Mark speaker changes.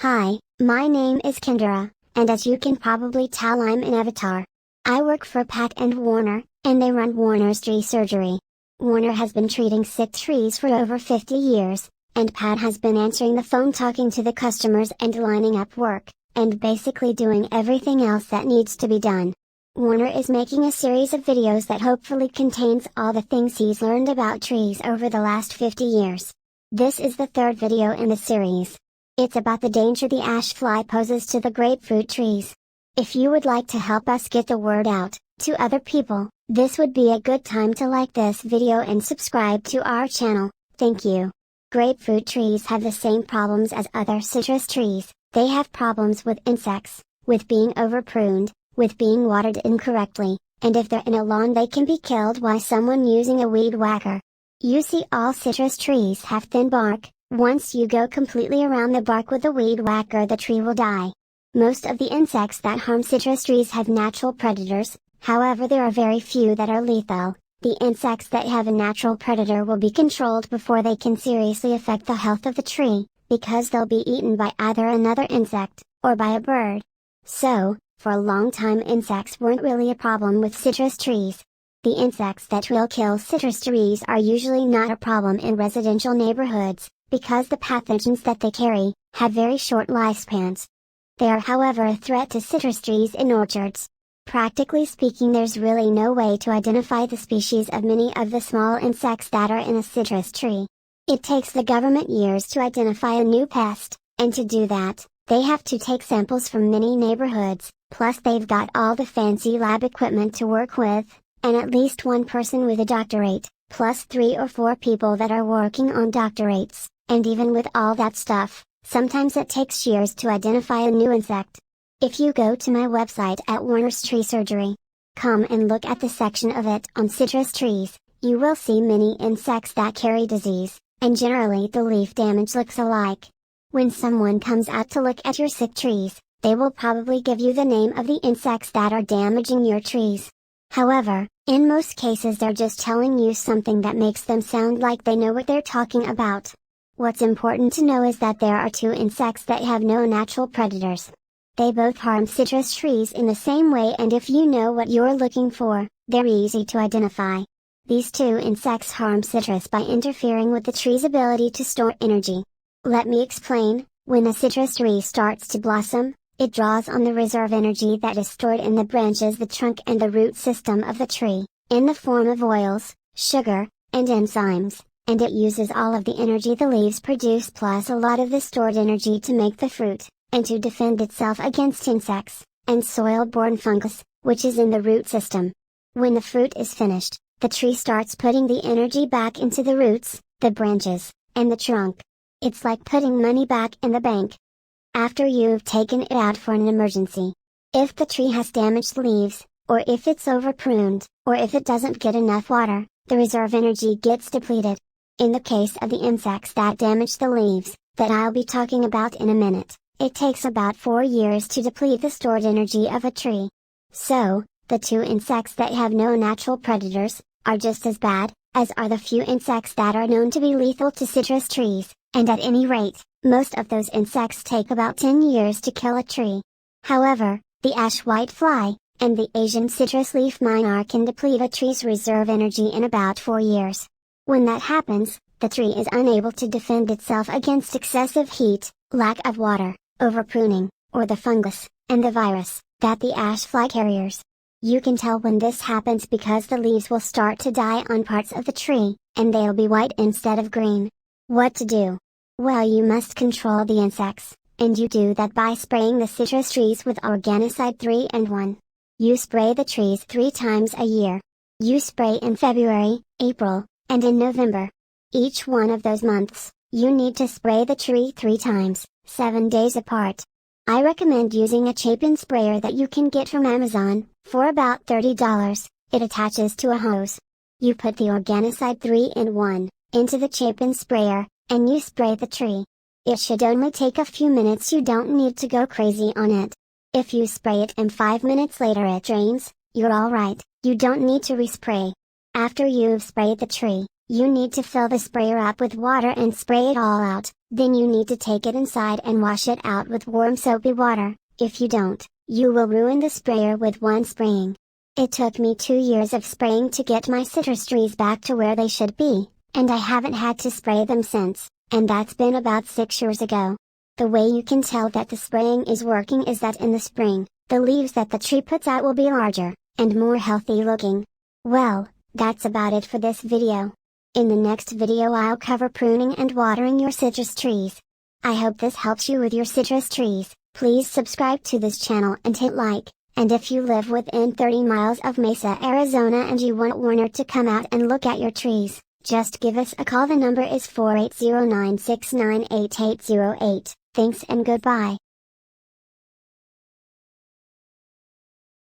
Speaker 1: Hi, my name is Kendra, and as you can probably tell I'm an avatar. I work for Pat and Warner, and they run Warner's Tree Surgery. Warner has been treating sick trees for over 50 years, and Pat has been answering the phone, talking to the customers and lining up work, and basically doing everything else that needs to be done. Warner is making a series of videos that hopefully contains all the things he's learned about trees over the last 50 years. This is the third video in the series. It's about the danger the ash fly poses to the grapefruit trees. If you would like to help us get the word out to other people, this would be a good time to like this video and subscribe to our channel. Thank you. Grapefruit trees have the same problems as other citrus trees. They have problems with insects, with being overpruned, with being watered incorrectly, and if they're in a lawn they can be killed by someone using a weed whacker. You see, all citrus trees have thin bark. Once you go completely around the bark with a weed whacker, the tree will die. Most of the insects that harm citrus trees have natural predators, however there are very few that are lethal. The insects that have a natural predator will be controlled before they can seriously affect the health of the tree, because they'll be eaten by either another insect, or by a bird. So, for a long time insects weren't really a problem with citrus trees. The insects that will kill citrus trees are usually not a problem in residential neighborhoods, because the pathogens that they carry have very short lifespans. They are, however, a threat to citrus trees in orchards. Practically speaking, there's really no way to identify the species of many of the small insects that are in a citrus tree. It takes the government years to identify a new pest, and to do that, they have to take samples from many neighborhoods, plus they've got all the fancy lab equipment to work with, and at least one person with a doctorate, plus 3 or 4 people that are working on doctorates. And even with all that stuff, sometimes it takes years to identify a new insect. If you go to my website at Warner's Tree Surgery, come and look at the section of it on citrus trees, you will see many insects that carry disease, and generally the leaf damage looks alike. When someone comes out to look at your sick trees, they will probably give you the name of the insects that are damaging your trees. However, in most cases they're just telling you something that makes them sound like they know what they're talking about. What's important to know is that there are 2 insects that have no natural predators. They both harm citrus trees in the same way, and if you know what you're looking for, they're easy to identify. These 2 insects harm citrus by interfering with the tree's ability to store energy. Let me explain. When a citrus tree starts to blossom, it draws on the reserve energy that is stored in the branches, the trunk and the root system of the tree, in the form of oils, sugar, and enzymes. And it uses all of the energy the leaves produce plus a lot of the stored energy to make the fruit, and to defend itself against insects, and soil-borne fungus, which is in the root system. When the fruit is finished, the tree starts putting the energy back into the roots, the branches, and the trunk. It's like putting money back in the bank. After you've taken it out for an emergency. If the tree has damaged leaves, or if it's overpruned, or if it doesn't get enough water, the reserve energy gets depleted. In the case of the insects that damage the leaves, that I'll be talking about in a minute, it takes about 4 years to deplete the stored energy of a tree. So, the 2 insects that have no natural predators, are just as bad, as are the few insects that are known to be lethal to citrus trees, and at any rate, most of those insects take about 10 years to kill a tree. However, the ash whitefly, and the Asian citrus leaf miner can deplete a tree's reserve energy in about 4 years. When that happens, the tree is unable to defend itself against excessive heat, lack of water, overpruning, or the fungus, and the virus, that the ash fly carriers. You can tell when this happens because the leaves will start to die on parts of the tree, and they'll be white instead of green. What to do? Well, you must control the insects, and you do that by spraying the citrus trees with Organicide 3 and 1. You spray the trees 3 times a year. You spray in February, April, and in November. Each one of those months, you need to spray the tree 3 times, 7 days apart. I recommend using a Chapin sprayer that you can get from Amazon, for about $30. It attaches to a hose. You put the Organicide 3 in 1, into the Chapin sprayer, and you spray the tree. It should only take a few minutes, you don't need to go crazy on it. If you spray it and 5 minutes later it drains, you're alright, you don't need to respray. After you've sprayed the tree, you need to fill the sprayer up with water and spray it all out, Then you need to take it inside and wash it out with warm soapy water. If you don't, you will ruin the sprayer with one spraying. It took me 2 years of spraying to get my citrus trees back to where they should be, and I haven't had to spray them since, and that's been about 6 years ago. The way you can tell that the spraying is working is that in the spring, the leaves that the tree puts out will be larger, and more healthy looking. Well, that's about it for this video. In the next video I'll cover pruning and watering your citrus trees. I hope this helps you with your citrus trees. Please subscribe to this channel and hit like, and if you live within 30 miles of Mesa, Arizona and you want Warner to come out and look at your trees, just give us a call. The number is 480-969-8808. Thanks and goodbye.